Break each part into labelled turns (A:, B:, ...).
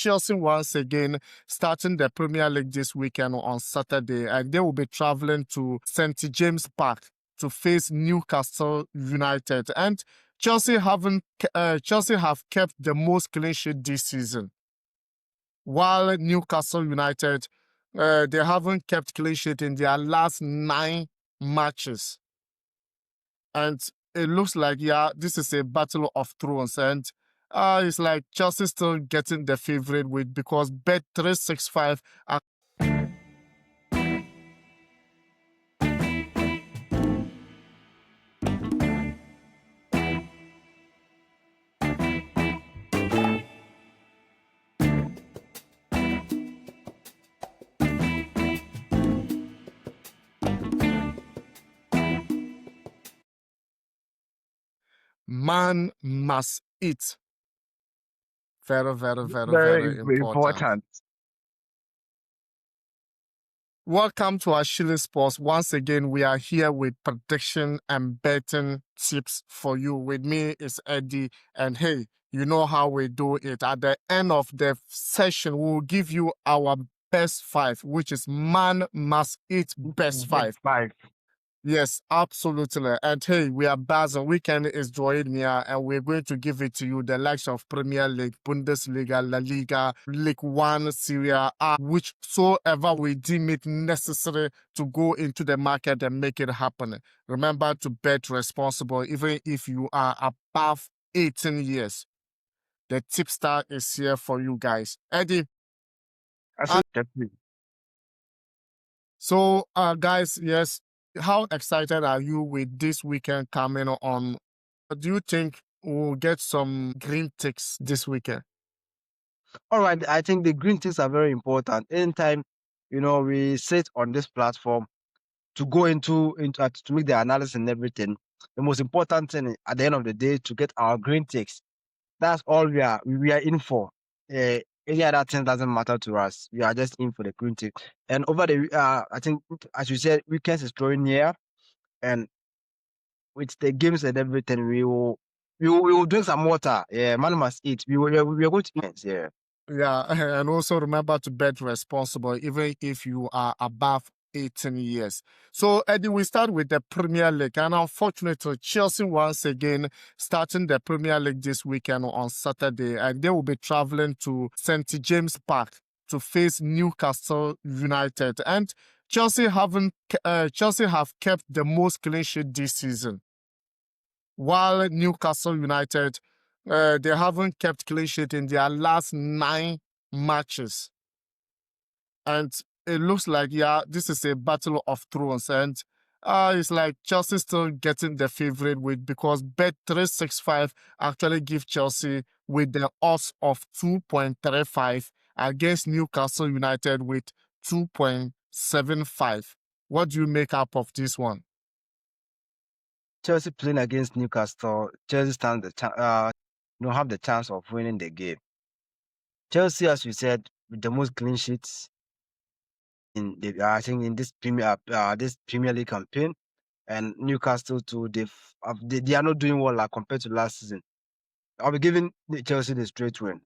A: Chelsea once again starting the Premier League this weekend on Saturday, and they will be traveling to St. James Park to face Newcastle United. And Chelsea have kept the most clean sheet this season, while Newcastle United they haven't kept clean sheet in their last 9 matches. And it looks like, this is a battle of thrones. And it's like Chelsea still getting the favorite with, because Bet365 are man must eat. Very, very, very, very important. Welcome to Ashili Sports. Once again, we are here with prediction and betting tips for you. With me is Eddie, and hey, you know how we do it. At the end of the session, we'll give you our best 5, which is man must eat best 5. Yes, absolutely. And hey, we are buzzing. Weekend is drawing near, and we're going to give it to you the likes of Premier League, Bundesliga, La Liga, League 1, Serie A, whichsoever we deem it necessary to go into the market and make it happen. Remember to bet responsible, even if you are above 18 years. The tipster is here for you guys. Eddie. So, guys, yes. How excited are you with this weekend coming on? Do you think we'll get some green ticks this weekend?
B: All right, I think the green ticks are very important. Anytime, we sit on this platform to go into to make the analysis and everything, the most important thing at the end of the day to get our green ticks. That's all we are in for. Any other thing doesn't matter to us. We are just in for the green tick. And over the, I think, as you said, weekends is drawing near, and with the games and everything, we will drink some water. Yeah, man must eat. We are going to eat. Yeah.
A: Yeah, and also remember to bet responsible, even if you are above 18 years. So, Eddie, we start with the Premier League. And unfortunately, Chelsea once again starting the Premier League this weekend on Saturday. And they will be traveling to St. James Park to face Newcastle United. And Chelsea have kept the most clean sheet this season, while Newcastle United they haven't kept clean sheet in their last 9 matches. And it looks like, this is a battle of thrones. And it's like Chelsea still getting the favorite with, because Bet365 actually give Chelsea with the odds of 2.35 against Newcastle United with 2.75. What do you make up of this one?
B: Chelsea playing against Newcastle, Chelsea stands have the chance of winning the game. Chelsea, as you said, with the most clean sheets in this Premier League campaign, and Newcastle too, they are not doing well compared to last season. I'll be giving Chelsea the straight win.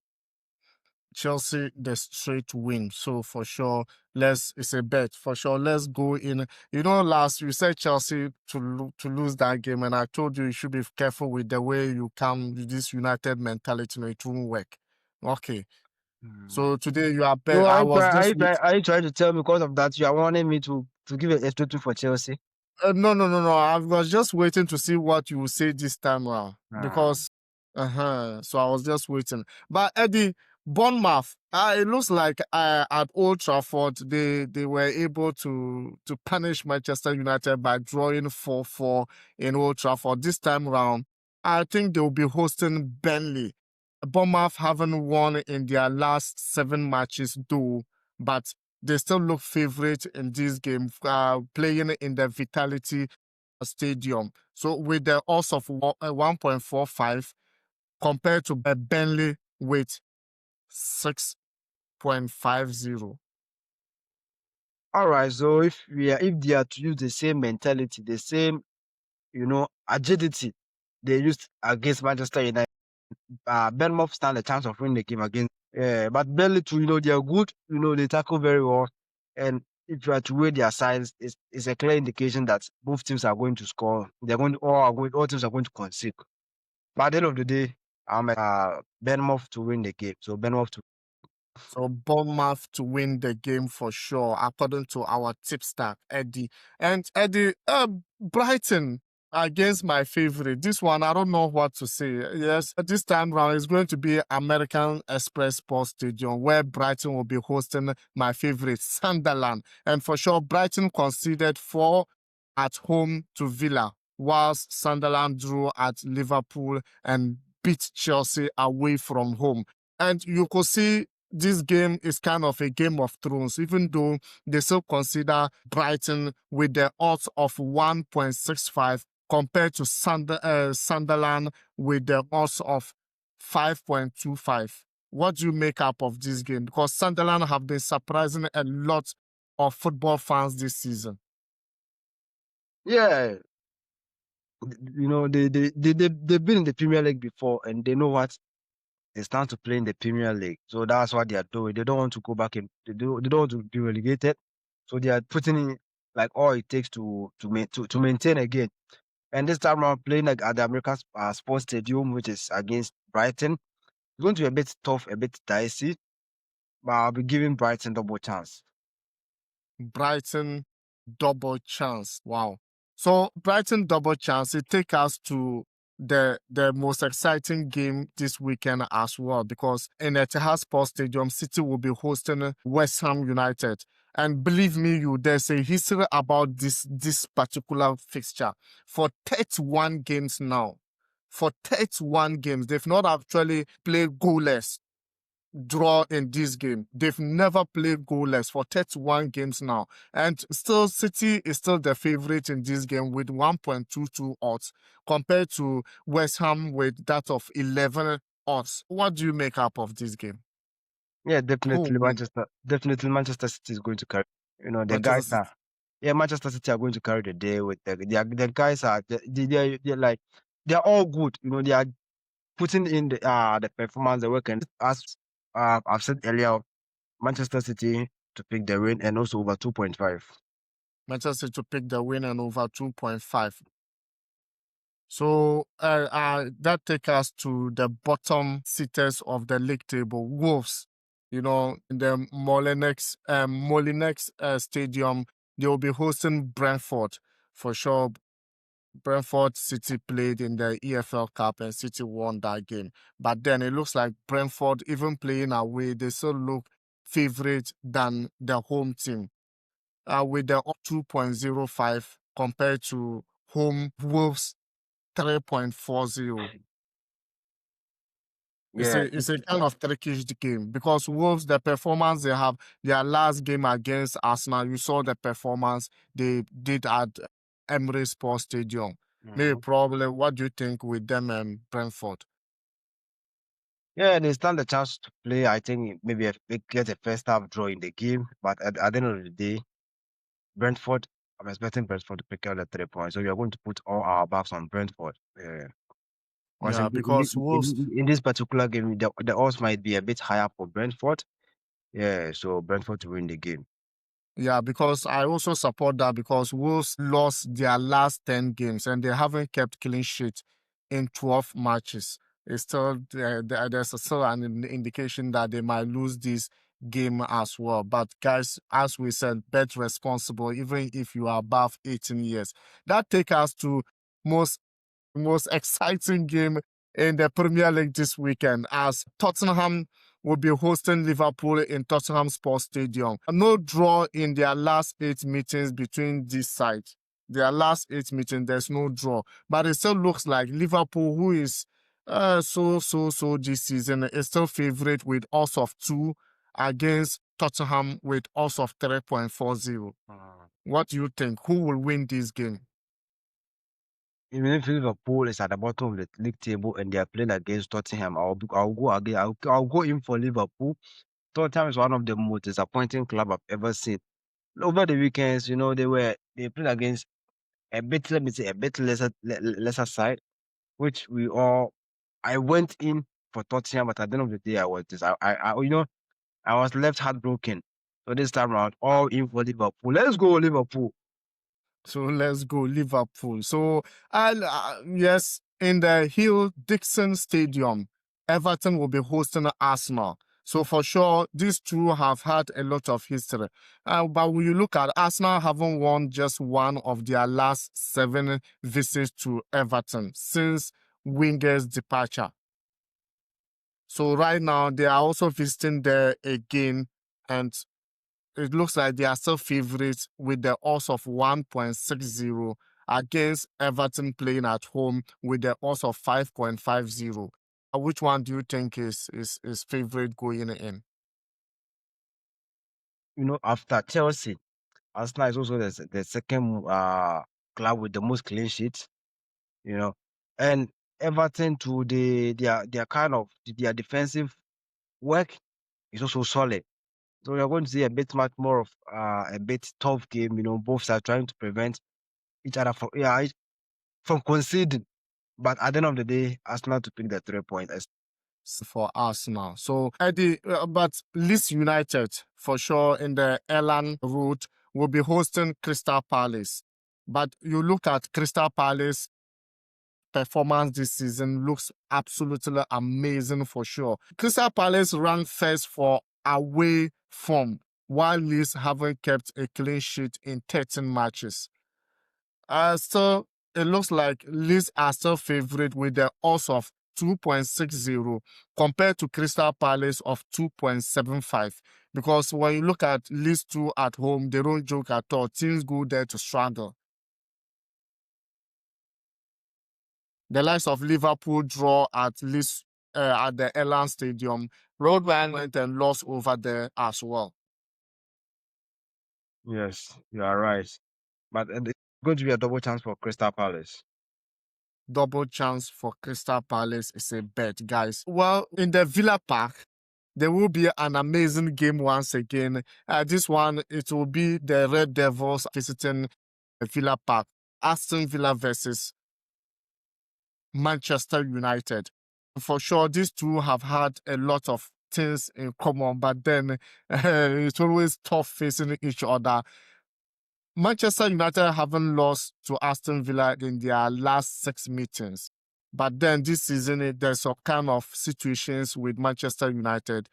A: Chelsea the straight win. So for sure, it's a bet. For sure, let's go in. Last you said Chelsea to lose that game, and I told you should be careful with the way you come with this United mentality. It won't work. Okay. So today you are bet.
B: So are you trying to tell me because of that you are wanting me to give a straight win for Chelsea?
A: No. I was just waiting to see what you will say this time around, because so I was just waiting. But Eddie, Bournemouth, it looks like at Old Trafford they were able to punish Manchester United by drawing 4-4 in Old Trafford. This time around, I think they will be hosting Burnley. Bournemouth haven't won in their last 7 matches though, but they still look favorite in this game, playing in the Vitality Stadium. So with the odds of 1.45 compared to Burnley with 6.50.
B: All right. So if they are to use the same mentality, the same, agility they used against Manchester United, Bournemouth stand a chance of winning the game against Yeah, but Burnley too, they are good. They tackle very well. And if you are to weigh their sides, it's a clear indication that both teams are going to score. All teams are going to concede. But at the end of the day, I'm Bournemouth to win the game. So Bournemouth to.
A: So Bournemouth to win the game for sure, according to our tipster, Eddie. And Eddie, Brighton against my favorite. This one, I don't know what to say. Yes, this time round it's going to be American Express Sports Stadium where Brighton will be hosting my favorite, Sunderland. And for sure, Brighton conceded 4 at home to Villa, whilst Sunderland drew at Liverpool and beat Chelsea away from home. And you could see this game is kind of a Game of Thrones, even though they still consider Brighton with the odds of 1.65 compared to Sunderland with the odds of 5.25. What do you make up of this game? Because Sunderland have been surprising a lot of football fans this season.
B: Yeah, they've been in the Premier League before and they know what they stand to play in the Premier League. So that's what they are doing. They don't want to go back in. They don't want to be relegated. So they are putting in like all it takes to maintain again. And this time around, playing like at the American Sports Stadium, which is against Brighton, it's going to be a bit tough, a bit dicey. But I'll be giving Brighton double chance.
A: Brighton double chance. Wow. So Brighton double chance, it takes us to the most exciting game this weekend as well, because in Etihad Sports Stadium, City will be hosting West Ham United. And believe me, there's a history about this particular fixture. For 31 games now, for 31 games, they've not actually played goalless draw in this game. They've never played goalless for 31 games now. And still, City is still the favorite in this game with 1.22 odds compared to West Ham with that of 11 odds. What do you make up of this game?
B: Yeah,
A: Who will win?
B: Definitely Manchester City is going to carry. The
A: Manchester
B: guys
A: City.
B: are. Yeah, Manchester City are going to carry the day with the guys are they're like they're all good. They are putting in the performance, the work, and as I've said earlier, Manchester City to pick the win and also over 2.5.
A: Manchester City to pick the win and over 2.5. So that takes us to the bottom sitters of the league table. Wolves, in the Molinex Stadium, they will be hosting Brentford for sure. Brentford City played in the EFL Cup and City won that game. But then it looks like Brentford, even playing away, they still look favorite than the home team. With the 2.05 compared to home Wolves 3.40.
B: Yeah,
A: It's a kind of trickish game because Wolves, the performance they have, their last game against Arsenal, you saw the performance they did at Emirates Sports Stadium. Maybe
B: mhm.
A: probably, what do you think with them and Brentford?
B: Yeah, they stand a chance to play. I think maybe they get a first half draw in the game, but at the end of the day, Brentford. I'm expecting Brentford to pick out the 3 points. So we are going to put all our backs on Brentford. Yeah. Because
A: Yeah, because Wolves,
B: in this particular game, the odds might be a bit higher for Brentford. Yeah, so Brentford to win the game.
A: yeah, because I also support that because Wolves lost their last 10 games and they haven't kept clean sheet in 12 matches. It's still there's still an indication that they might lose this game as well. But guys, as we said, bet responsible, even if you are above 18 years. That takes us to most exciting game in the Premier League this weekend as Tottenham will be hosting Liverpool in Tottenham Sports Stadium. No draw in their last 8 meetings between these sides. Their last 8 meetings, there's no draw. But it still looks like Liverpool, who is so this season, is still favorite with odds of 2 against Tottenham with odds of 3.40. What do you think? Who will win this game?
B: Even if Liverpool is at the bottom of the league table and they are playing against Tottenham, I'll go again. I'll go in for Liverpool. Tottenham is one of the most disappointing club I've ever seen. Over the weekends, they played against a bit, let me say, a bit lesser side, which I went in for Tottenham, but at the end of the day, I was left heartbroken. So this time around, all in for Liverpool. Let's go, Liverpool.
A: So let's go Liverpool. So yes, in the Hill Dixon Stadium, Everton will be hosting Arsenal. So for sure, these two have had a lot of history. But when you look at Arsenal, haven't won just one of their last 7 visits to Everton since Wenger's departure. So right now they are also visiting there again, and it looks like they are still favorites with the odds of 1.60 against Everton playing at home with the odds of 5.50. Which one do you think is favorite going in?
B: After Chelsea, Arsenal is also the second club with the most clean sheets. And Everton to their kind of their defensive work is also solid. So we are going to see a bit much more of a bit tough game. Both are trying to prevent each other from conceding. But at the end of the day, Arsenal to pick the 3 point.
A: For Arsenal. So Eddie, but Leeds United for sure in the Elland Road will be hosting Crystal Palace. But you look at Crystal Palace performance this season looks absolutely amazing for sure. Crystal Palace ranked first for away form, while Leeds haven't kept a clean sheet in 13 matches. So it looks like Leeds are still favorite with the odds of 2.60 compared to Crystal Palace of 2.75. Because when you look at Leeds 2 at home, they don't joke at all. Teams go there to struggle. The likes of Liverpool draw at least at the Elland Stadium. Roadman went and lost over there as well.
B: Yes, you are right. But it's going to be a double chance for Crystal Palace.
A: Double chance for Crystal Palace is a bet, guys. Well, in the Villa Park, there will be an amazing game once again. This one, it will be the Red Devils visiting Villa Park. Aston Villa versus Manchester United. For sure, these two have had a lot of things in common, but then it's always tough facing each other. Manchester United haven't lost to Aston Villa in their last 6 meetings. But then this season, there's some kind of situations with Manchester United.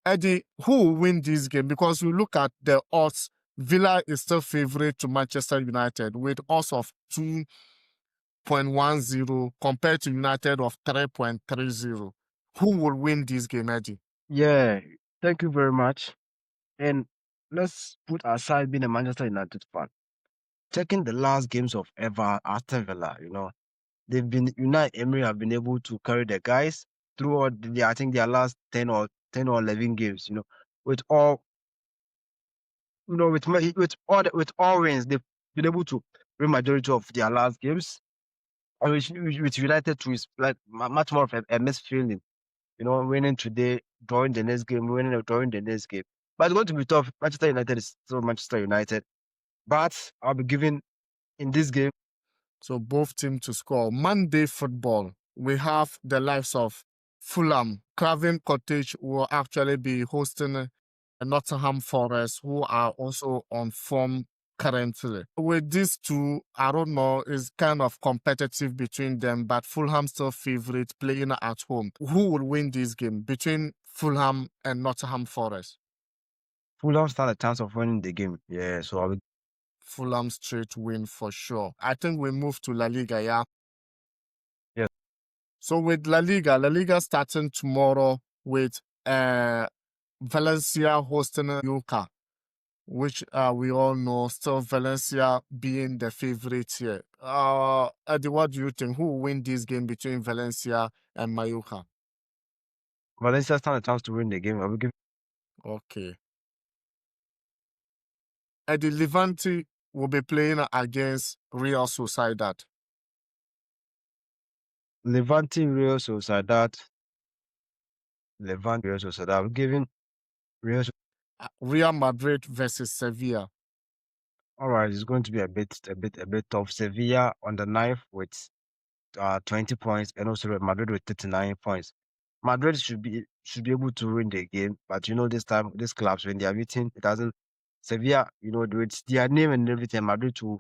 A: Eddie, who will win this game? Because we look at the odds, Villa is still favorite to Manchester United with odds of 2.10 compared to United of 3.30. Who will win this game, Eddie?
B: Yeah, thank you very much. And let's put aside being a Manchester United fan. Checking the last games of Aston Villa, Unai Emery have been able to carry the guys throughout I think their last 10 or 11 games, with all with all wins, they've been able to win majority of their last games. And with United too, is like much more of a mixed feeling. Winning today, drawing the next game, winning or drawing the next game. But it's going to be tough. Manchester United is still Manchester United. But I'll be giving in this game.
A: So both teams to score. Monday football, we have the likes of Fulham. Craven Cottage will actually be hosting Nottingham Forest, who are also on form currently. With these two, I don't know, it's kind of competitive between them, but Fulham still favorite playing at home. Who will win this game between Fulham and Nottingham Forest?
B: Fulham stand a chance of winning the game. Yeah, so I'll be
A: Fulham straight win for sure. I think we move to La Liga, yeah?
B: yeah.
A: So with La Liga starting tomorrow with Valencia hosting Newcastle, which we all know still Valencia being the favorite here. Eddie, what do you think? Who will win this game between Valencia and Mallorca?
B: Valencia stand a chance to win the game. I'll be giving
A: Okay. Eddie, Levante will be playing against Real Sociedad.
B: Levante Real Sociedad. I'm giving Real.
A: Real Madrid versus Sevilla.
B: All right, it's going to be a bit tough. Sevilla on the ninth with 20 points, and also Real Madrid with 39 points. Madrid should be able to win the game, but this time these clubs when they are meeting, it doesn't. Sevilla, it's their name and everything. Madrid to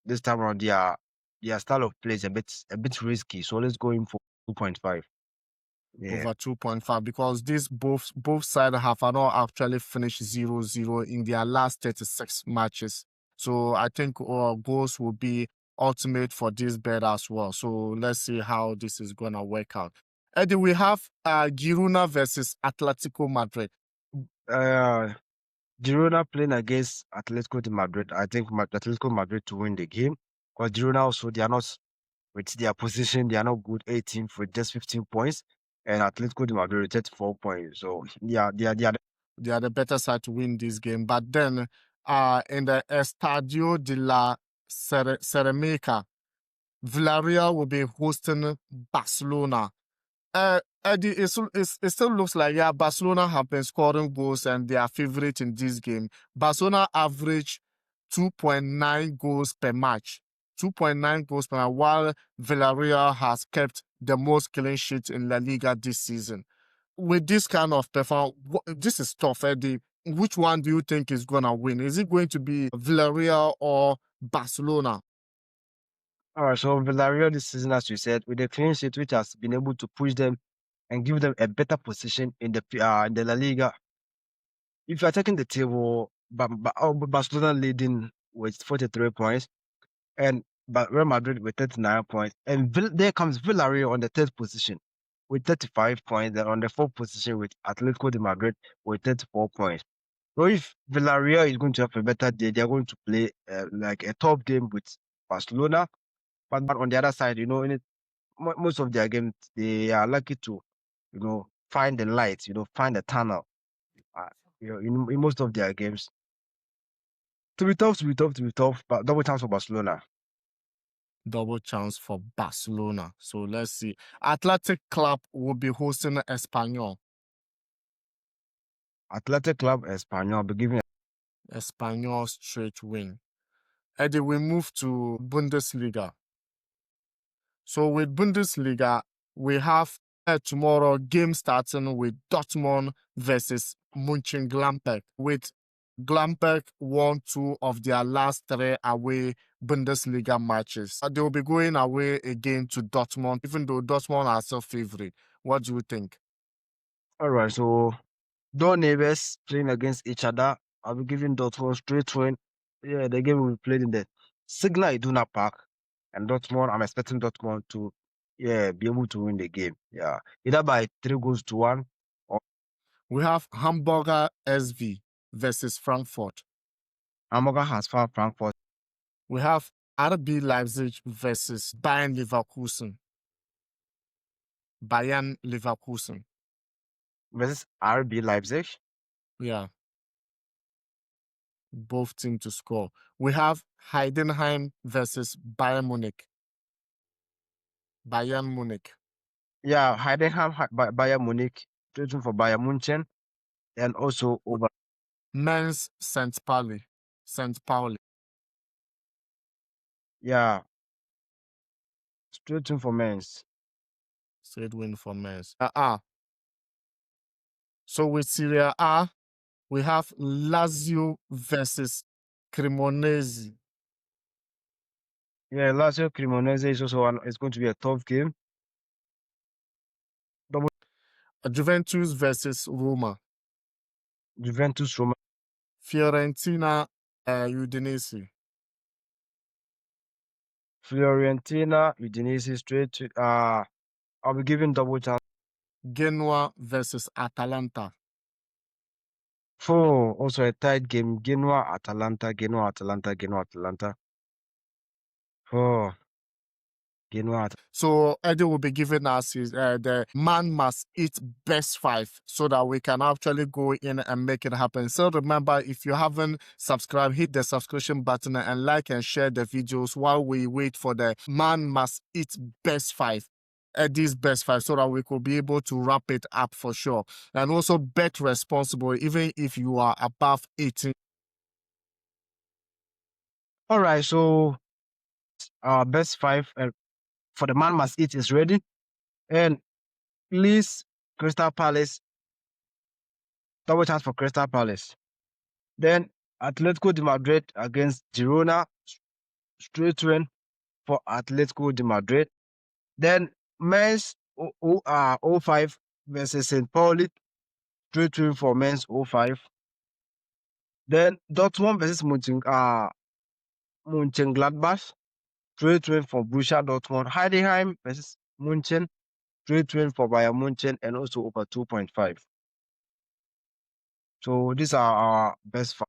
B: this time around their style of play is a bit risky. So let's go in for 2.5. Yeah.
A: Over 2.5 because these both sides have not actually finished 0-0 in their last 36 matches. So I think goals will be ultimate for this bet as well. So let's see how this is gonna work out. Eddie, we have Girona versus Atletico Madrid.
B: Girona playing against Atletico de Madrid. I think Atletico Madrid to win the game because Girona also they are not with their position. They are not good 18 for just 15 points, and Atletico de Madrid with 34 points. So yeah,
A: They are the better side to win this game. But then in the Estadio de la Ceramica, Villarreal will be hosting Barcelona. Eddie, it still looks like, yeah, Barcelona have been scoring goals and they are favorite in this game. Barcelona average 2.9 goals per match. 2.9 goals per match, while Villarreal has kept the most clean sheets in La Liga this season. With this kind of performance, this is tough, Eddie. Which one do you think is going to win? Is it going to be Villarreal or Barcelona?
B: all right. So Villarreal this season, as you said, with the clean sheet, which has been able to push them and give them a better position in the La Liga. If you are taking the table, Barcelona leading with 43 points, and Real Madrid with 39 points, and there comes Villarreal on the third position with 35 points, and on the fourth position with Atletico de Madrid with 34 points. So if Villarreal is going to have a better day, they are going to play like a top game with Barcelona. But on the other side, most of their games they are lucky to, find the light, find the tunnel. Uh, in most of their games, to be tough, but double chance for Barcelona.
A: Double chance for Barcelona. So let's see. Athletic Club will be hosting Espanyol.
B: Athletic Club Espanyol will be giving.
A: Espanyol straight win. Eddie, we move to Bundesliga. So with Bundesliga, we have tomorrow game starting with Dortmund versus Mönchengladbach. With Gladbach won 2 of their last 3 away Bundesliga matches. They will be going away again to Dortmund, even though Dortmund are still favorite. What do you think?
B: All right, so door neighbors playing against each other. I'll be giving Dortmund straight win. Yeah, the game will be played in the Signal Iduna Park, and Dortmund. I'm expecting Dortmund to, be able to win the game. Yeah, either by 3 goals to 1 or
A: We have Hamburger SV versus Frankfurt.
B: Hamburger has found Frankfurt
A: We have RB Leipzig versus Bayern Leverkusen. Bayern Leverkusen.
B: versus RB Leipzig.
A: Yeah, both teams to score. We have Heidenheim versus Bayern Munich. Bayern Munich.
B: Yeah, Heidenheim, Bayern Munich, straight win for Bayern Munchen, and also over.
A: Mainz St. Pauli. St. Pauli.
B: Yeah, straight win for Mainz.
A: Straight win for Mainz. So with Serie A, we have Lazio versus Cremonese.
B: Yeah, Lazio Cremonese is also it's going to be a tough game.
A: Juventus versus Roma.
B: Juventus Roma.
A: Fiorentina Udinese.
B: Fiorentina, Udinese straight. I'll be giving double chance.
A: Genoa versus Atalanta.
B: Also a tight game. Genoa, Atalanta, Genoa, Atalanta, Genoa, Atalanta. Oh, Genoa.
A: So Eddie will be giving us the man must eat best 5 so that we can actually go in and make it happen. So remember, if you haven't subscribed, hit the subscription button and like and share the videos while we wait for the man must eat best 5. Eddie's best 5 so that we could be able to wrap it up for sure. And also bet responsible, even if you are above 18.
B: All right, so best 5 for the man must eat is ready. And please Crystal Palace, double chance for Crystal Palace. Then Atletico de Madrid against Girona, straight win for Atletico de Madrid. Then men's 05 versus St. Pauli, straight win for men's 05. Then Dortmund versus Mönchengladbach, straight win for Borussia Dortmund. Heidenheim versus München, straight win for Bayern München and also over 2.5. So these are our best five.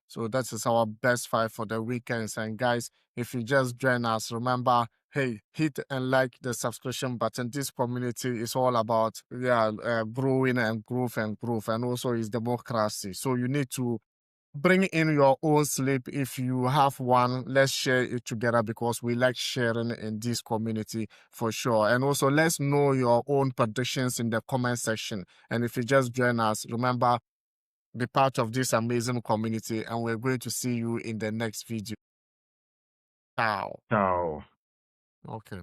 A: So that is our best five for the weekends. And guys, if you just join us, remember, hey, hit and like the subscription button. This community is all about growing and growth and growth, and also is democracy. So you need to bring in your own slip. If you have one, let's share it together because we like sharing in this community for sure. And also let's know your own predictions in the comment section. And if you just join us, remember, be part of this amazing community, and we're going to see you in the next video. Ciao.
B: Ciao.
A: Okay.